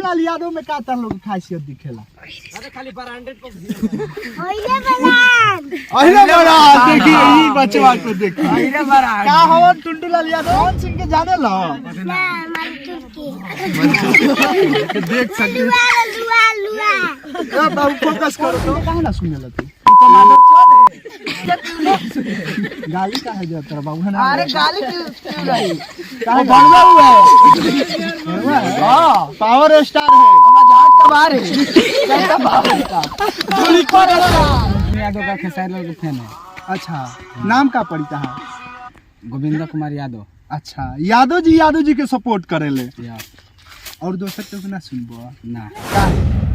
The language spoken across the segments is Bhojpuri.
लाल यादव में का तार लोग खासियत दिखेला? अरे खाली ब्रांडेड को अरे बड़ा देखिए ई बचवा को देखिए अरे बड़ा का हो टुंटू लाल यादव कौन सिंह के जाने ला देख सकते ए बाबू फोकस करो तो काहे ना सुनेला तू गाली का है तेरा बाबू है ना? अरे गाली क्यों रही काहे बनवा हुआ है? हां पावर स्टार है हम झाट का बाहर है कैसा बाहर का गोली पर यादव का खेसारी लाल के फैन है। अच्छा नाम का पड़ता है? गोविंदा कुमार यादव। अच्छा यादव जी के सपोर्ट करेले और दोसर के ना सुनबो ना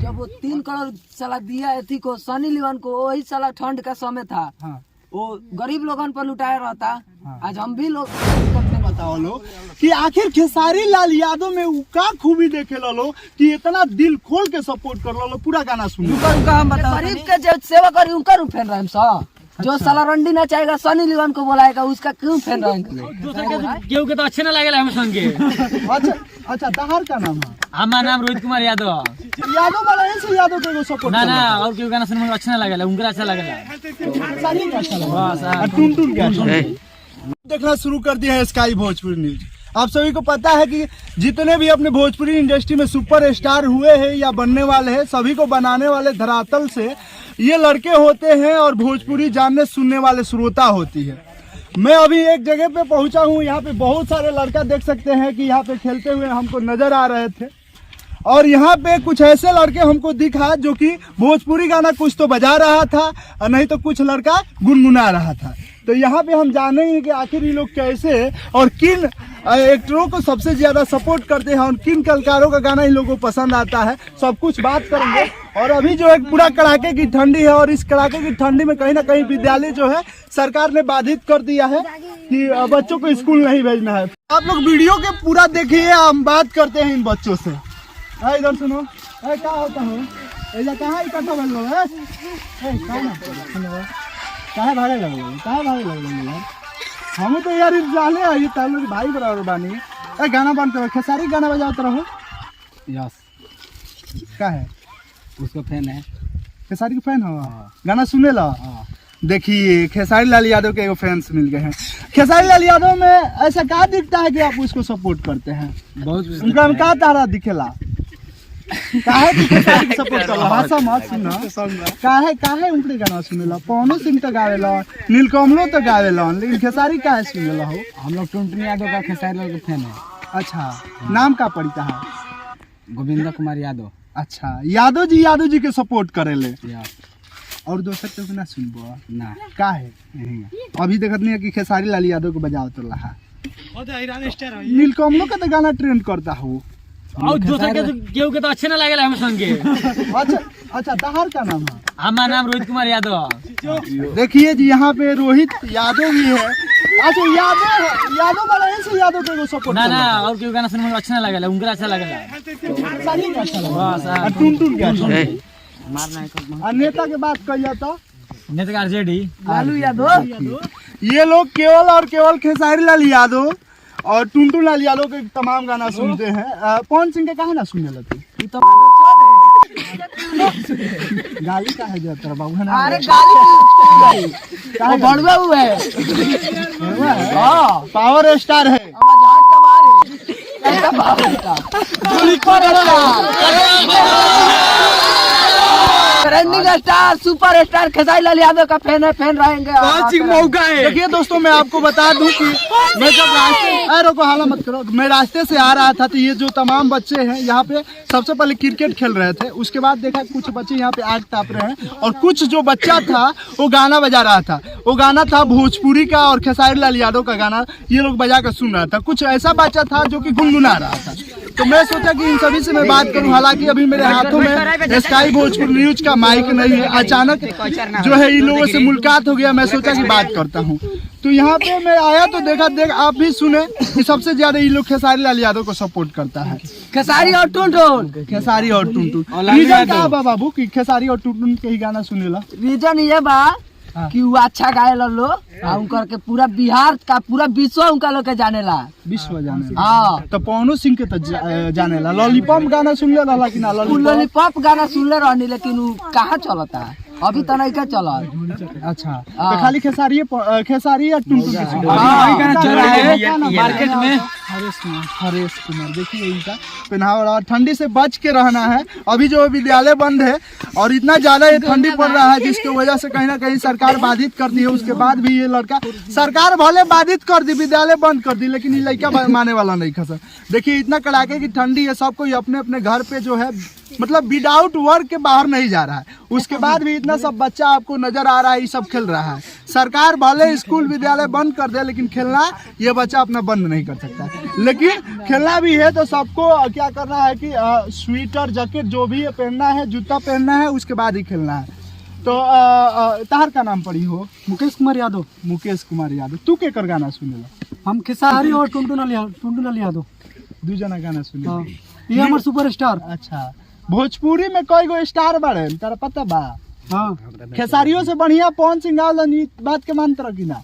जब वो 3 करोड़ साला दिया थी को सनी लियोन को वही साला ठंड का समय था। हाँ। वो गरीब लोगों पर लुटाया रहता। हाँ। आज हम भी लोग बताओ लो कि आखिर खेसारी लाल यादव में उ का खूबी देखे लो कि इतना दिल खोल के सपोर्ट कर लो पूरा गाना सुनो उनका हम बताओ गरीब के जो सेवा करी उनका रू फैन रहे सब। जो साला रंडी ना चाहेगा सनी लियोन को बुलाएगा उसका क्यों फैन रहेंगे? केहू के तो अच्छे ना लगेला हम संगे। अच्छा तहार का नाम है? हमार नाम रोहित कुमार यादव। यादव वाला है से यादव के सपोर्ट ना और केहू गाना सुनने में अच्छा ना लगेला उनका अच्छा लगेला। बस टुनटुन क्या देखना शुरू कर दिया है स्काई भोजपुरी न्यूज। आप सभी को पता है कि जितने भी अपने भोजपुरी इंडस्ट्री में सुपर स्टार हुए हैं या बनने वाले हैं सभी को बनाने वाले धरातल से ये लड़के होते हैं और भोजपुरी जानने सुनने वाले श्रोता होती है। मैं अभी एक जगह पे पहुंचा हूं, यहाँ पे बहुत सारे लड़का देख सकते हैं कि यहाँ पे खेलते हुए हमको नजर आ रहे थे और यहाँ पे कुछ ऐसे लड़के हमको दिखा जो कि भोजपुरी गाना कुछ तो बजा रहा था और नहीं तो कुछ लड़का गुनगुना रहा था। तो यहाँ पे हम जानेंगे कि आखिर ये लोग कैसे और किन एक्टरों को सबसे ज्यादा सपोर्ट करते हैं और किन कलाकारों का गाना इन लोगों को पसंद आता है, सब कुछ बात करेंगे। और अभी जो एक पूरा कड़ाके की ठंडी है और इस कड़ाके की ठंडी में कहीं ना कहीं विद्यालय जो है सरकार ने बाधित कर दिया है कि बच्चों को स्कूल नहीं भेजना है। आप लोग वीडियो के पूरा देखिए, हम बात करते हैं इन बच्चों से। इधर सुनो क्या होता है कहाँ इकट्ठा बन लो काहे भागे लग यार हम तो यार जाने ये तालु भाई बराबर बानी गाना बनते हो खेसारी गाना बजाते रहो। यस का है उसका फैन है खेसारी के फैन हो गाना सुने ला। देखिए खेसारी लाल यादव के एगो फैंस मिल गए हैं। खेसारी लाल यादव में ऐसा क्या दिखता है कि आप उसको सपोर्ट करते हैं? बहुत उनका में क्या तारा दिखेला काहे खेसारी के सपोर्ट करला भाषा मत सुना काहे उनके गाना सुनेला? पवनो सिंह तो गावेला, नीलकमलो तो गावेला, लेकिन खेसारी काहे सुनेला हो? हम लोग टुनटुन यादव का खेसारी लाल के फैन है। अच्छा नाम का पड़ता है? गोविंदा कुमार यादव। अच्छा यादव जी के सपोर्ट करेले और दोसर के ना सुनबो ना काहे? अभी देखत नहीं है कि खेसारी लाल यादव को बजाओ तो रहा नीलकमलो का तो गाना ट्रेंड करता हो और दूसरे के तो केहू के तो अच्छे ना लगेला हम संगे। अच्छा तहार का नाम है? हमार नाम रोहित कुमार यादव। देखिए जी यहाँ पे रोहित यादव भी है। अच्छा यादव वाला है से यादव के सपोर्ट ना और केहू गाना सुनने में अच्छा ना लगेला उनका अच्छा लगेला। बस टुनटुन क्या मारना नेता के बात कहिए तो नेता आरजेडी लालू यादव। ये लोग केवल और केवल खेसारी लाल यादव और टुनटुन लाल यादव के तमाम गाना सुनते हैं। पवन सिंह के काहे ना सुने लगे? गाली का है जो तेरा बाबू है ना? अरे गाली क्यों बढ़वा हुआ है पावर स्टार है हम झाट का बाहर है कैसा बाहर का गोली पर trending star superstar Khesari Lal Yadav का फैन रहेंगे। मौका है। देखिए दोस्तों मैं आपको बता दूं कि मैं जब रोको हाला मत करो, मैं रास्ते से आ रहा था तो ये जो तमाम बच्चे हैं यहाँ पे सबसे पहले क्रिकेट खेल रहे थे, उसके बाद देखा कुछ बच्चे यहाँ पे आग ताप रहे हैं और कुछ जो बच्चा था वो गाना बजा रहा था। वो गाना था भोजपुरी का और खेसारी लाल यादव का गाना ये लोग बजा कर सुन रहा था। कुछ ऐसा बच्चा था जो कि गुनगुना रहा था। तो मैं सोचा कि इन सभी से मैं बात करूं, हालांकि अभी मेरे हाथों में स्काई भोजपुरी न्यूज का माइक नहीं है। अचानक जो है इन लोगों से मुलाकात हो गया, मैं सोचा कि बात करता हूं। तो यहाँ पे मैं आया तो देखा आप भी सुने कि सबसे ज्यादा ये लोग खेसारी लाल यादव को सपोर्ट करता है। खेसारी और टुनटुन खेसारी और टुनटुन रीजन क्या बा बाबू कि खेसारी और टुनटुन के ही गाना सुनेला? रीजन ये बा हाँ। कि वो अच्छा गाए लो आ उनकर के पूरा बिहार का पूरा विश्व उनका लोग के जानेला। विश्व जाने हाँ तो पवनो सिंह के तो जाने ला। लॉलीपॉप गाना सुन ले ला कि ना? लॉलीपॉप गाना सुनले रहनी लेकिन वो कहाँ चलता अभी तो नहीं का चलत। अच्छा हाँ। तो खाली खेसारी या टुनटुन के सुन वही गाना चल रहा है मार्केट में। हरेश कुमार देखिए इनका पहनावा, ठंडी से बच के रहना है। अभी जो विद्यालय बंद है और इतना ज्यादा ये ठंडी पड़ रहा है जिसकी वजह से कहीं ना कहीं सरकार बाधित कर दी है। उसके बाद भी ये लड़का, सरकार भले बाधित कर दी, विद्यालय बंद कर दी, लेकिन ये लड़का माने वाला नहीं खसा। देखिए इतना कड़ाके की ठंडी है, सब कोई अपने अपने घर पे जो है मतलब विदाउट वर्क के बाहर नहीं जा रहा है। उसके बाद भी इतना सब बच्चा आपको नजर आ रहा है, ये सब खेल रहा है। सरकार भले स्कूल विद्यालय बंद कर दे, लेकिन खेलना ये बच्चा अपना बंद नहीं कर सकता। लेकिन खेलना भी है तो सबको क्या करना है कि स्वेटर जैकेट जो भी है पहनना है, जूता पहनना है, उसके बाद ही खेलना है। तो तार का नाम पड़ी हो? मुकेश कुमार यादव। मुकेश कुमार यादव। तू के कर गाना सुनेला? हम खेसारी और टुनटुन यादव दू जना गाना सुने। हाँ। ये हमार सुपरस्टार। अच्छा भोजपुरी में कई गो स्टार बाड़े तारा पता बा? हाँ खेसारियों से बढ़िया पवन सिंह गावलन, ई बात के मानत रह कि ना?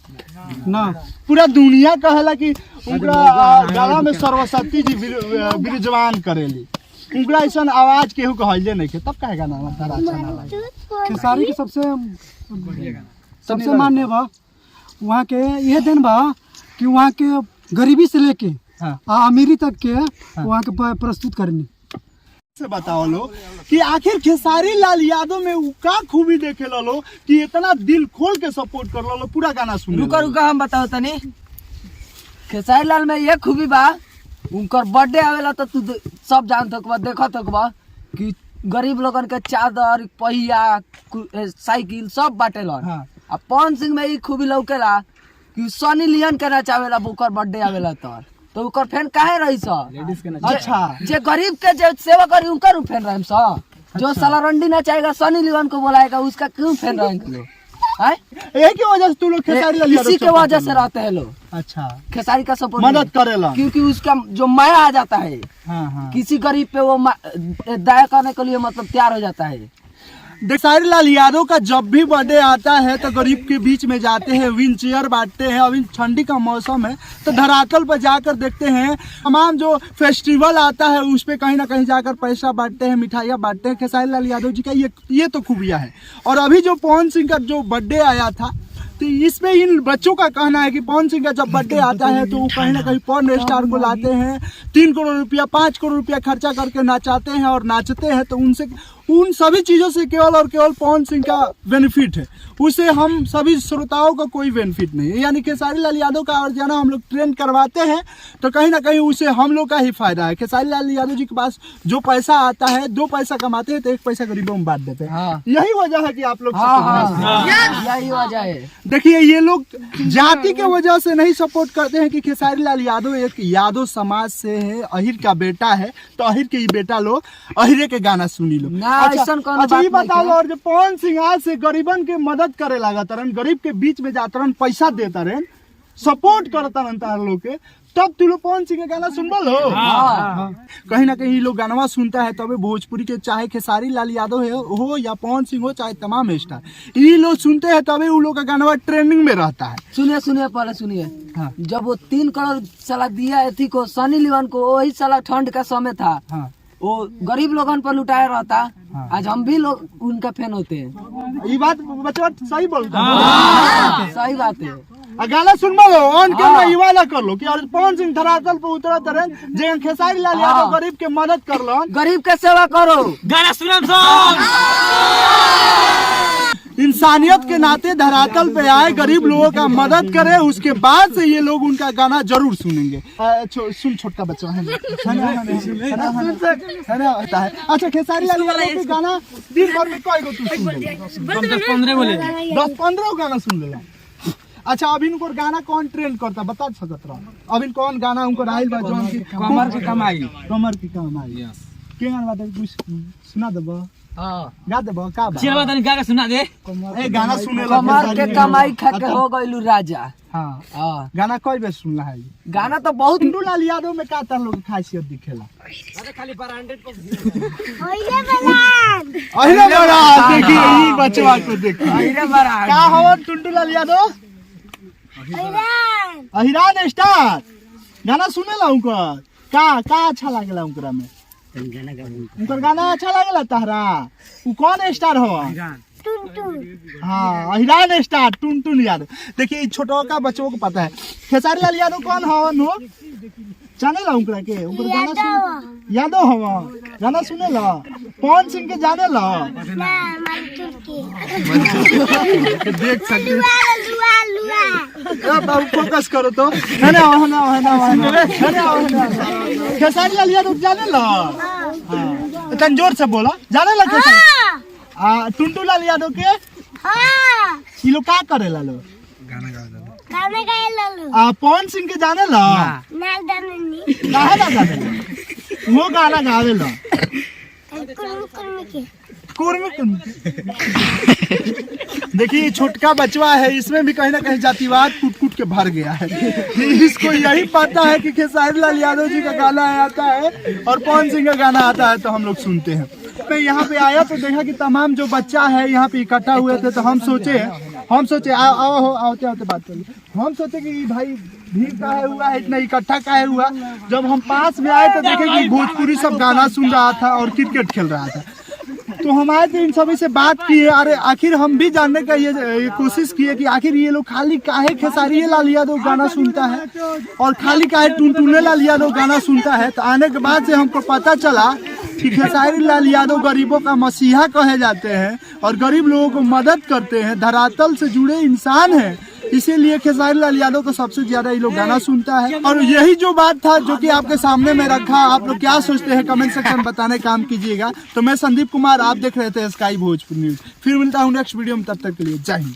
ना पूरा दुनिया कहेला कि उनका गाना में सरस्वती जी विराजमान करेली। उनका ऐसा आवाज केहू कहले नहीं के, तब काहे गाना तारा अच्छा ना लगे? खेसारी के सबसे मान्य बा वहाँ के ये दिन बा कि वहाँ के गरीबी से लेके हाँ। अमीरी तक के वहाँ के प्रस्तुत करनी। से बताओ लो कि आखिर खेसारी लाल यादव में उ का खूबी देखे लो कि इतना दिल खोल के सपोर्ट कर लो पूरा गाना सुन। रुका रुका हम बताओ तनी। खेसारी लाल में ये खूबी बा, उनकर बर्थडे आवेला तो तू सब जान थकबा देख थकबा कि गरीब लोगन के चादर पहिया साइकिल सब बाटेलन। हाँ। आ पवन सिंह में ये खूबी लौकेला कि सनी लियोन के नचावेला ओकर बर्थडे आवेला तो ओकर फैन काहे रही स? अच्छा जे गरीब के जो सेवा करी उनकर फैन रहे स। जो साला रंडी नचाएगा सनी लियोन को बुलाएगा उसका क्यों फैन रहेंगे? एक ही वजह से तू लोग खेसारी लाल यादव इसी के वजह से रहते हैं लोग। अच्छा खेसारी का सपोर्ट मदद करेला। क्योंकि उसका जो माया आ जाता है हाँ हाँ। किसी गरीब पे वो दया करने के लिए मतलब तैयार हो जाता है। खेसारी लाल यादव का जब भी बर्थडे आता है तो गरीब के बीच में जाते हैं, व्हील चेयर बांटते हैं। अभी ठंडी का मौसम है तो धरातल पर जाकर देखते हैं, तमाम जो फेस्टिवल आता है उस पे कहीं ना कहीं जाकर पैसा बांटते हैं, मिठाइयाँ बांटते हैं। खेसारी लाल यादव जी का ये तो खूबियाँ है। और अभी जो पवन सिंह का जो बर्थडे आया था तो इसमें इन बच्चों का कहना है कि पवन सिंह का जब बर्थडे आता है तो वो कहीं ना कहीं पॉर्न स्टार को लाते हैं, 3 करोड़ रुपया 5 करोड़ रुपया खर्चा करके नाचाते हैं और नाचते हैं। तो उनसे उन सभी चीज़ों से केवल और केवल पवन सिंह का बेनिफिट है, उसे हम सभी श्रोताओं का कोई बेनिफिट नहीं है। यानी खेसारी लाल यादव का और जाना हम लोग ट्रेंड करवाते हैं तो कहीं ना कहीं उसे हम लोग का ही फायदा है। खेसारी लाल यादव जी के पास जो पैसा आता है 2 पैसा कमाते हैं तो 1 पैसा गरीबों में बांट देते हैं। हाँ। यही वजह है कि आप लोग यही वजह है। देखिए ये लोग जाति के वजह से नहीं सपोर्ट करते हैं कि खेसारी लाल यादव एक यादव समाज से है, अहिर का बेटा है तो अहिर के ही बेटा लो, अहिरे के गाना सुनी लो। अच्छा ये बताओ लो, और जो पवन सिंह आज से गरीबन के मदद करे लगा तरन, गरीब के बीच में जाता रहन, पैसा देता रहन, सपोर्ट करता रहता है लोग के, तब तू लोग पवन सिंह का गाना सुनबल हो। कहीं ना कहीं लोग गाना सुनता है तब भोजपुरी के, चाहे खेसारी लाल यादव हो या पवन सिंह हो, चाहे तमाम स्टार, ये लोग सुनते हैं तभी उन लोग का गाना ट्रेंडिंग में रहता है। सुनिए पहले सुनिए। हाँ। जब वो 3 करोड़ साला दिया थी को सनी लियोन को, वही साला ठंड का समय था। हाँ। वो गरीब लोगन पर लुटाया रहता। हाँ। आज हम भी लोग उनका फैन होते हैं। ये बात बच्चा सही बोलता है। सही बात है। गाना सुनबो लो ऑन कैमरा ये वाला कर लो कि और पवन सिंह धरातल पे उतरत रहे, जे खेसारी लाल यादव गरीब के मदद कर लो, गरीब के सेवा करो, गाना सुनम इंसानियत के नाते धरातल पे आए, गरीब लोगों का मदद करे, उसके बाद से ये लोग उनका गाना जरूर सुनेंगे। सुन छोटका बच्चा है ना होता है। अच्छा खेसारी लाल यादव के गाना दिन भर में कई गो तू सुन ले? 10-15 बोले 10-15 गाना सुन लेला। अच्छा अभी उनको गाना कौन ट्रेंड करता बता सकत रहो? अभी कौन गाना उनको आइल बा जोन की कमर की कमाई के गाना बता कुछ सुना देबो? हां गा देबो का बा? चलो तनी गा के सुना दे। ए गाना सुनेला कमर के कमाई खा के हो गइलू राजा। हाँ हाँ गाना कोई बेर सुनला है गाना तो बहुत टुंडू लाल यादव में का तार लोग की खासियत दिखेला अहिरे बड़ा देखिए यही बचवा को देखिए अरे बड़ा का हवन टुंडू लाल यादव अहिरान स्टार गाना सुनेला उनकर का अच्छा लागेला उनकरा में उनकर गाना अच्छा लागेला तहरा उ कौन स्टार हवा हाँ अहिरान स्टार टुनटुन यादव देखिए छोटो का बच्चों को पता है खेसारी लाल यादव कौन हवन हो जाने ला उनकरा के उनकर गाना सुन यादव हवा गाना सुने ला पवन सिंह के जाने ला देख सकते बाबू फोकस करो तो है ना खेसारी लाल यादव जाने ला हाँ तन जोर से बोला जाने ला खेसारी टुंटू लाल यादव के ये लोग का करेला लो पवन सिंह के जाने ला काहे ना जाने ला वो गाना गावे ला देखिए छोटका बचवा है इसमें भी कहीं ना कहीं जातिवाद कूट कूट के भर गया है इसको यही पता है कि खेसारी लाल यादव जी का गाना आता है और पवन सिंह का गाना आता है तो हम लोग सुनते हैं। मैं यहाँ पे आया तो देखा कि तमाम जो बच्चा है यहाँ पे इकट्ठा हुए थे तो हम सोचे आओ बात करिए। हम सोचे कि भाई भीड़ काहे हुआ है इतना इकट्ठा काहे हुआ। जब हम पास में आए तो देखे कि भोजपुरी सब गाना सुन रहा था और क्रिकेट खेल रहा था तो हम आए थे इन सभी से बात की अरे आखिर हम भी जानने का ये कोशिश किए कि आखिर ये लोग खाली काहे खेसारी लाल यादव गाना सुनता है और खाली काहे टुनटुने लाल यादव गाना सुनता है। तो आने के बाद से हमको पता चला कि खेसारी लाल यादव गरीबों का मसीहा कहे जाते हैं और गरीब लोगों को मदद करते हैं, धरातल से जुड़े इंसान हैं, इसीलिए खेसारी लाल यादव को सबसे ज्यादा ये लोग गाना सुनता है। और यही जो बात था जो कि आपके सामने में रखा, आप लोग क्या सोचते हैं कमेंट सेक्शन बताने का काम कीजिएगा। तो मैं संदीप कुमार, आप देख रहे थे स्काई भोजपुरी न्यूज। फिर मिलता हूँ नेक्स्ट वीडियो में, तब तक के लिए जय हिंद।